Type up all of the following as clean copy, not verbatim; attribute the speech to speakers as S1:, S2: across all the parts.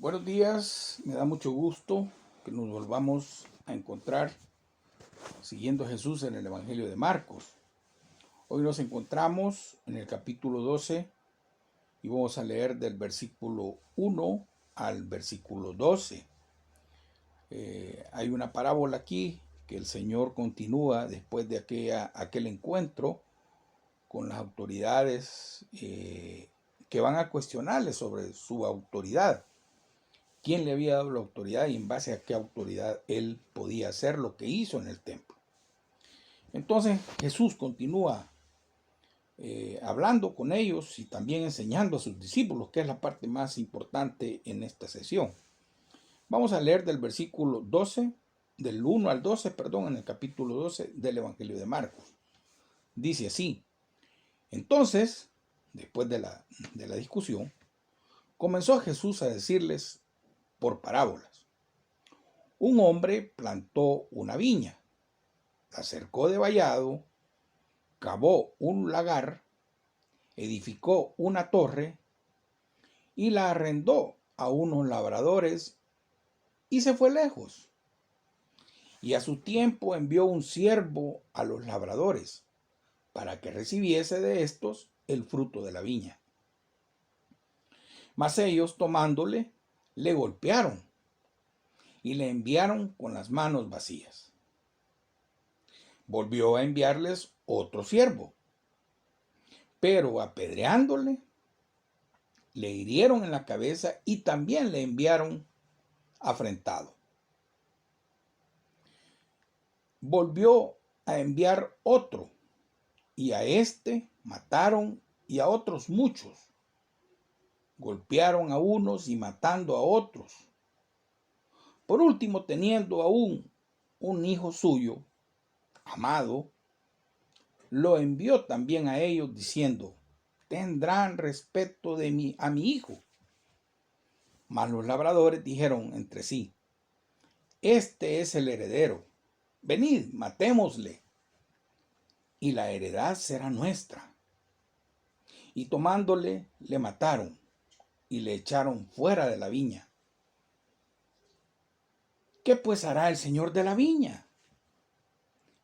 S1: Buenos días, me da mucho gusto que nos volvamos a encontrar siguiendo a Jesús en el Evangelio de Marcos. Hoy nos encontramos en el capítulo 12 y vamos a leer del versículo 1 al versículo 12. Hay una parábola aquí que el Señor continúa después de aquel encuentro con las autoridades que van a cuestionarle sobre su autoridad. ¿Quién le había dado la autoridad y en base a qué autoridad él podía hacer lo que hizo en el templo? Entonces Jesús continúa hablando con ellos y también enseñando a sus discípulos, que es la parte más importante en esta sesión. Vamos a leer del versículo 12, del 1 al 12, en el capítulo 12 del Evangelio de Marcos. Dice así: entonces, después de la discusión, comenzó Jesús a decirles por parábolas. Un hombre plantó una viña, la cercó de vallado, cavó un lagar, edificó una torre y la arrendó a unos labradores y se fue lejos. Y a su tiempo envió un siervo a los labradores para que recibiese de estos el fruto de la viña. Mas ellos, tomándole, le golpearon y le enviaron con las manos vacías. Volvió a enviarles otro siervo, pero apedreándole, le hirieron en la cabeza y también le enviaron afrentado. Volvió a enviar otro, y a este mataron y a otros muchos. Golpearon a unos y matando a otros. Por último, teniendo aún un hijo suyo, amado, lo envió también a ellos diciendo: tendrán respeto a mi hijo. Mas los labradores dijeron entre sí: este es el heredero, venid, matémosle, y la heredad será nuestra. Y tomándole, le mataron y le echaron fuera de la viña. ¿Qué pues hará el señor de la viña?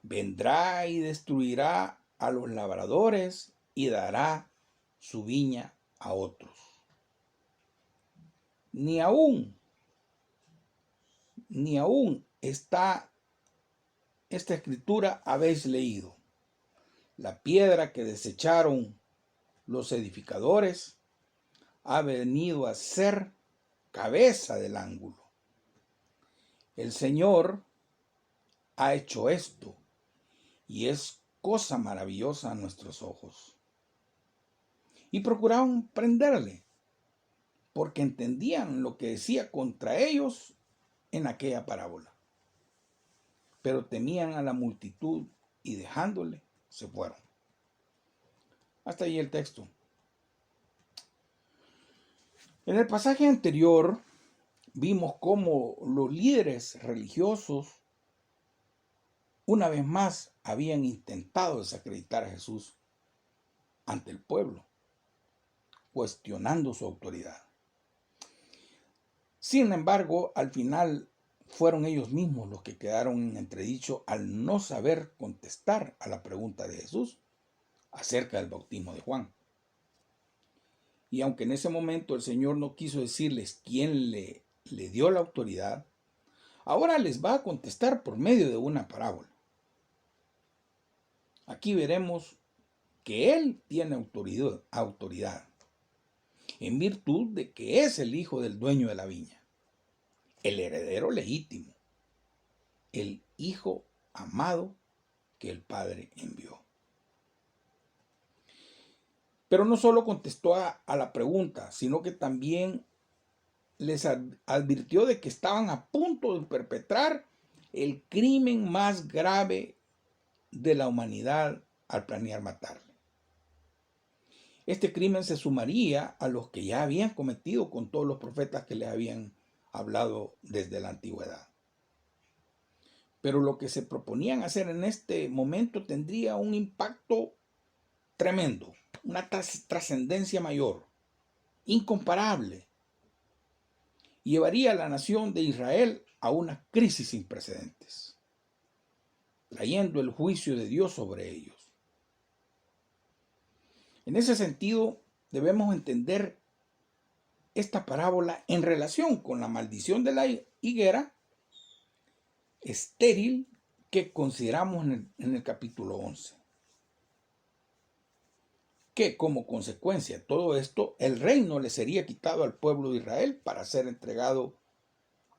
S1: Vendrá y destruirá a los labradores y dará su viña a otros. Ni aún está esta escritura habéis leído. La piedra que desecharon los edificadores ha venido a ser cabeza del ángulo. El Señor ha hecho esto y es cosa maravillosa a nuestros ojos. Y procuraron prenderle, porque entendían lo que decía contra ellos en aquella parábola. Pero temían a la multitud y dejándole, se fueron. Hasta ahí el texto. En el pasaje anterior vimos cómo los líderes religiosos una vez más habían intentado desacreditar a Jesús ante el pueblo, cuestionando su autoridad. Sin embargo, al final fueron ellos mismos los que quedaron en entredicho al no saber contestar a la pregunta de Jesús acerca del bautismo de Juan. Y aunque en ese momento el Señor no quiso decirles quién le dio la autoridad, ahora les va a contestar por medio de una parábola. Aquí veremos que Él tiene autoridad en virtud de que es el hijo del dueño de la viña, el heredero legítimo, el hijo amado que el Padre envió. Pero no solo contestó a la pregunta, sino que también les advirtió de que estaban a punto de perpetrar el crimen más grave de la humanidad al planear matarle. Este crimen se sumaría a los que ya habían cometido con todos los profetas que les habían hablado desde la antigüedad. Pero lo que se proponían hacer en este momento tendría un impacto tremendo, una trascendencia mayor, incomparable. y llevaría a la nación de Israel a una crisis sin precedentes, trayendo el juicio de Dios sobre ellos. En ese sentido, debemos entender esta parábola en relación con la maldición de la higuera estéril que consideramos en el capítulo 11. Que como consecuencia de todo esto, el reino le sería quitado al pueblo de Israel para ser entregado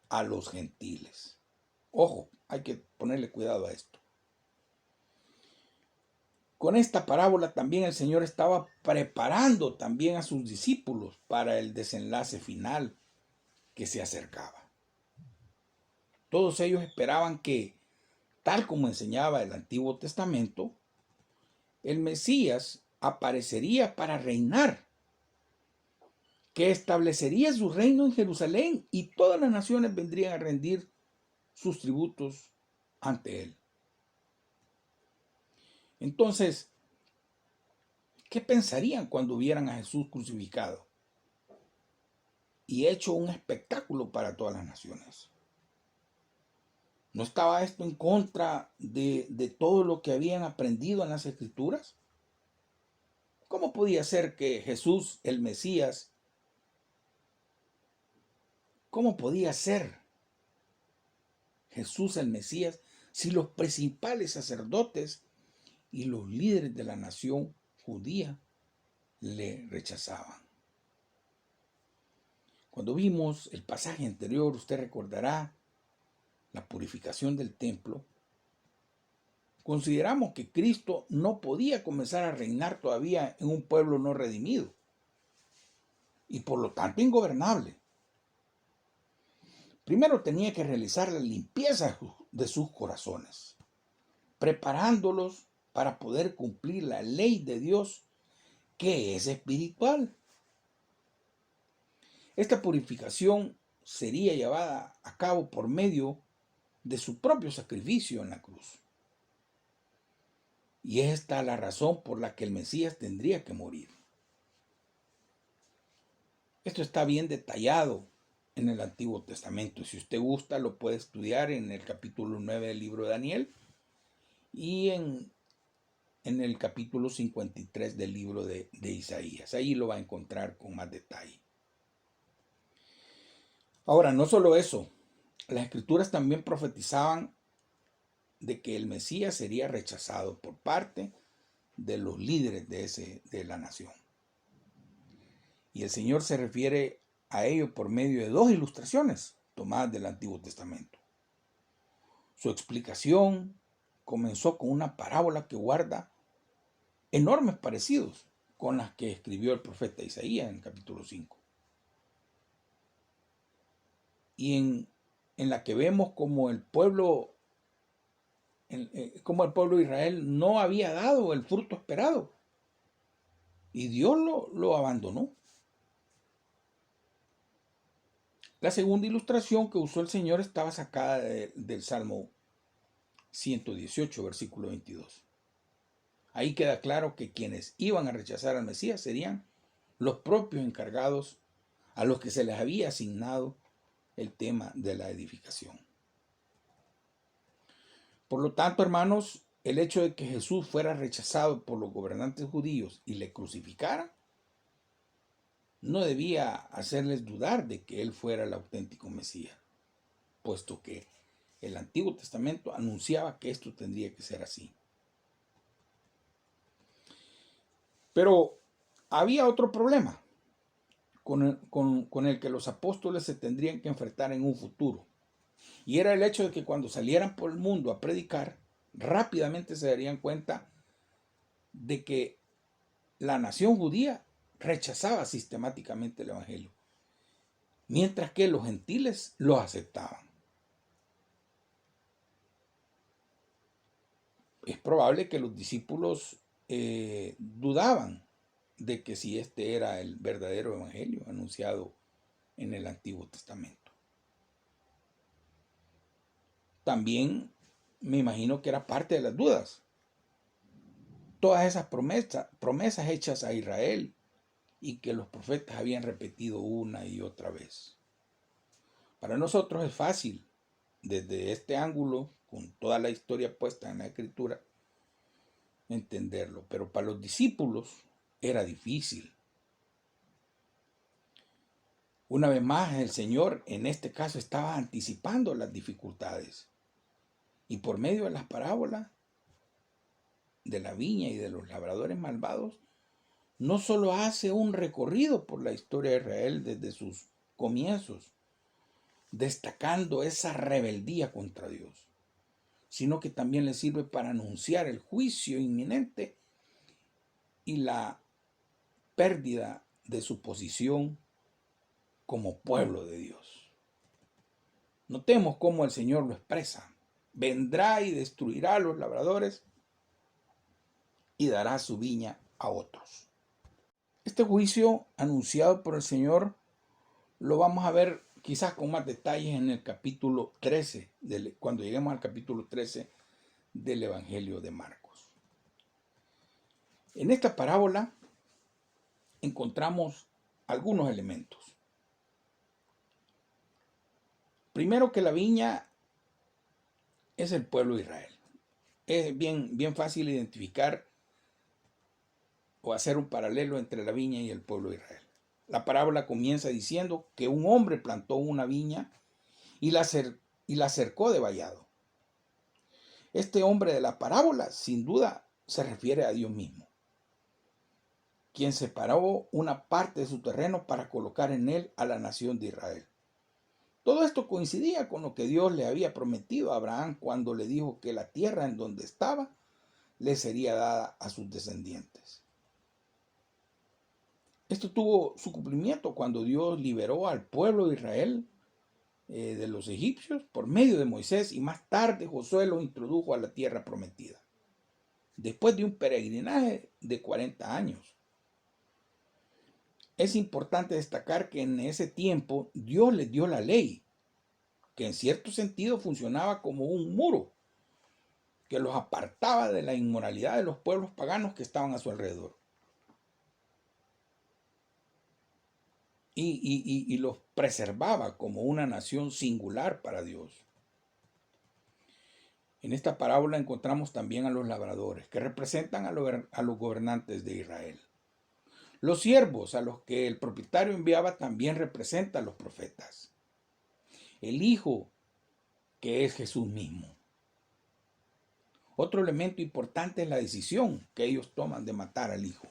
S1: a los gentiles. Ojo, hay que ponerle cuidado a esto. Con esta parábola también el Señor estaba preparando también a sus discípulos para el desenlace final que se acercaba. Todos ellos esperaban que, tal como enseñaba el Antiguo Testamento, el Mesías aparecería para reinar, que establecería su reino en Jerusalén y todas las naciones vendrían a rendir sus tributos ante él. Entonces, ¿qué pensarían cuando vieran a Jesús crucificado y hecho un espectáculo para todas las naciones? ¿No estaba esto en contra de todo lo que habían aprendido en las Escrituras? ¿Cómo podía ser que Jesús, el Mesías, cómo podía ser Jesús el Mesías si los principales sacerdotes y los líderes de la nación judía le rechazaban? Cuando vimos el pasaje anterior, usted recordará la purificación del templo. Consideramos que Cristo no podía comenzar a reinar todavía en un pueblo no redimido y por lo tanto ingobernable. Primero tenía que realizar la limpieza de sus corazones, preparándolos para poder cumplir la ley de Dios, que es espiritual. Esta purificación sería llevada a cabo por medio de su propio sacrificio en la cruz. Y esta es la razón por la que el Mesías tendría que morir. Esto está bien detallado en el Antiguo Testamento. Si usted gusta, lo puede estudiar en el capítulo 9 del libro de Daniel y en el capítulo 53 del libro de Isaías. Ahí lo va a encontrar con más detalle. Ahora, no solo eso, las Escrituras también profetizaban de que el Mesías sería rechazado por parte de los líderes de la nación. Y el Señor se refiere a ello por medio de dos ilustraciones tomadas del Antiguo Testamento. Su explicación comenzó con una parábola que guarda enormes parecidos con las que escribió el profeta Isaías en el capítulo 5. Y en la que vemos como el pueblo de Israel no había dado el fruto esperado y Dios lo abandonó. La segunda ilustración que usó el Señor estaba sacada del Salmo 118, versículo 22. Ahí queda claro que quienes iban a rechazar al Mesías serían los propios encargados a los que se les había asignado el tema de la edificación. Por lo tanto, hermanos, el hecho de que Jesús fuera rechazado por los gobernantes judíos y le crucificaran no debía hacerles dudar de que él fuera el auténtico Mesías, puesto que el Antiguo Testamento anunciaba que esto tendría que ser así. Pero había otro problema con el que los apóstoles se tendrían que enfrentar en un futuro, y era el hecho de que cuando salieran por el mundo a predicar, rápidamente se darían cuenta de que la nación judía rechazaba sistemáticamente el evangelio, mientras que los gentiles lo aceptaban. Es probable que los discípulos dudaban de que si este era el verdadero evangelio anunciado en el Antiguo Testamento. También me imagino que era parte de las dudas. Todas esas promesas hechas a Israel y que los profetas habían repetido una y otra vez. Para nosotros es fácil, desde este ángulo, con toda la historia puesta en la Escritura, entenderlo, pero para los discípulos era difícil. Una vez más, el Señor en este caso estaba anticipando las dificultades y por medio de las parábolas de la viña y de los labradores malvados, no solo hace un recorrido por la historia de Israel desde sus comienzos, destacando esa rebeldía contra Dios, sino que también le sirve para anunciar el juicio inminente y la pérdida de su posición como pueblo de Dios. Notemos cómo el Señor lo expresa. Vendrá y destruirá a los labradores y dará su viña a otros. Este juicio anunciado por el Señor lo vamos a ver quizás con más detalles en el capítulo 13, cuando lleguemos al capítulo 13 del Evangelio de Marcos. En esta parábola encontramos algunos elementos. Primero, que la viña es el pueblo de Israel. Es bien fácil identificar o hacer un paralelo entre la viña y el pueblo de Israel. La parábola comienza diciendo que un hombre plantó una viña y la cercó de vallado. Este hombre de la parábola, sin duda, se refiere a Dios mismo, quien separó una parte de su terreno para colocar en él a la nación de Israel. Todo esto coincidía con lo que Dios le había prometido a Abraham cuando le dijo que la tierra en donde estaba le sería dada a sus descendientes. Esto tuvo su cumplimiento cuando Dios liberó al pueblo de Israel de los egipcios por medio de Moisés, y más tarde Josué los introdujo a la tierra prometida, después de un peregrinaje de 40 años. Es importante destacar que en ese tiempo Dios les dio la ley, que en cierto sentido funcionaba como un muro que los apartaba de la inmoralidad de los pueblos paganos que estaban a su alrededor. Y los preservaba como una nación singular para Dios. En esta parábola encontramos también a los labradores, que representan a los gobernantes de Israel. Los siervos a los que el propietario enviaba también representan a los profetas. El Hijo, que es Jesús mismo. Otro elemento importante es la decisión que ellos toman de matar al Hijo.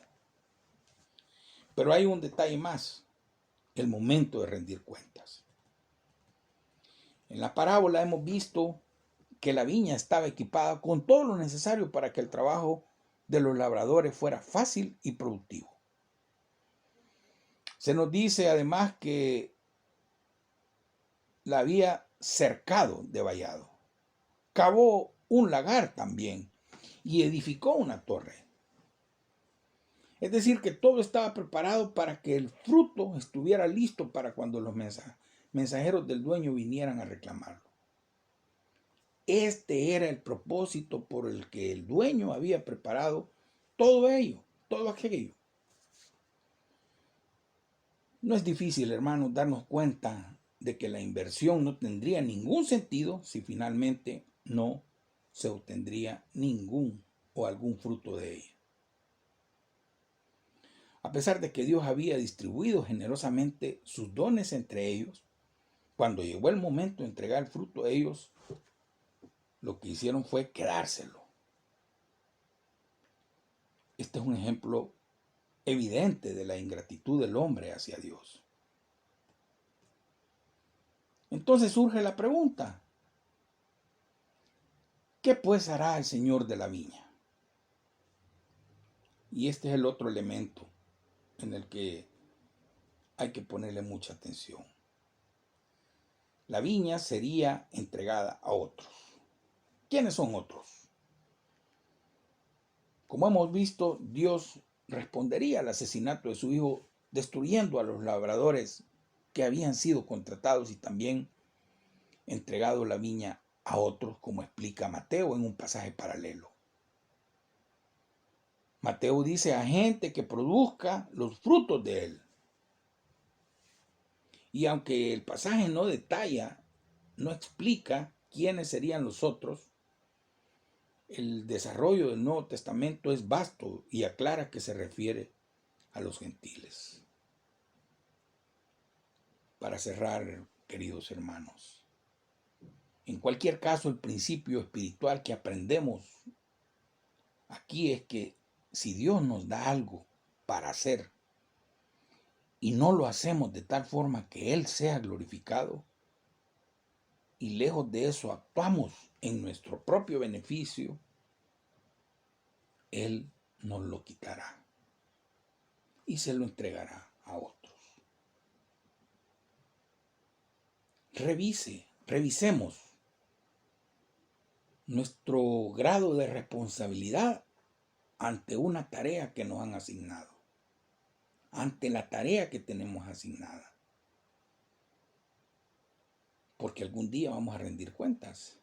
S1: Pero hay un detalle más: el momento de rendir cuentas. En la parábola hemos visto que la viña estaba equipada con todo lo necesario para que el trabajo de los labradores fuera fácil y productivo. Se nos dice además que la había cercado de vallado, cavó un lagar también y edificó una torre. Es decir, que todo estaba preparado para que el fruto estuviera listo para cuando los mensajeros del dueño vinieran a reclamarlo. Este era el propósito por el que el dueño había preparado todo ello, todo aquello. No es difícil, hermanos, darnos cuenta de que la inversión no tendría ningún sentido si finalmente no se obtendría ningún o algún fruto de ella. A pesar de que Dios había distribuido generosamente sus dones entre ellos, cuando llegó el momento de entregar el fruto, ellos lo que hicieron fue quedárselo. Este es un ejemplo evidente de la ingratitud del hombre hacia Dios. Entonces surge la pregunta: ¿qué pues hará el Señor de la viña? Y este es el otro elemento en el que hay que ponerle mucha atención. La viña sería entregada a otros. ¿Quiénes son otros? Como hemos visto, Dios respondería al asesinato de su hijo destruyendo a los labradores que habían sido contratados y también entregado la viña a otros, como explica Mateo en un pasaje paralelo. Mateo dice: a gente que produzca los frutos de él. Y aunque el pasaje no detalla, no explica quiénes serían los otros, el desarrollo del Nuevo Testamento es vasto y aclara que se refiere a los gentiles. Para cerrar, queridos hermanos, en cualquier caso, el principio espiritual que aprendemos aquí es que si Dios nos da algo para hacer y no lo hacemos de tal forma que Él sea glorificado, y lejos de eso actuamos en nuestro propio beneficio, Él nos lo quitará y se lo entregará a otros. Revisemos nuestro grado de responsabilidad ante una tarea que nos han asignado, ante la tarea que tenemos asignada. Porque algún día vamos a rendir cuentas.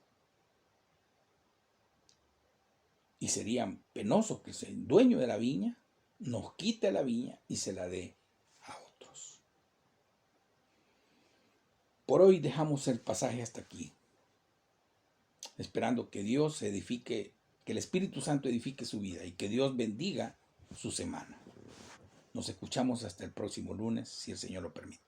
S1: Y sería penoso que el dueño de la viña nos quite la viña y se la dé a otros. Por hoy dejamos el pasaje hasta aquí, esperando que Dios edifique, que el Espíritu Santo edifique su vida y que Dios bendiga su semana. Nos escuchamos hasta el próximo lunes, si el Señor lo permite.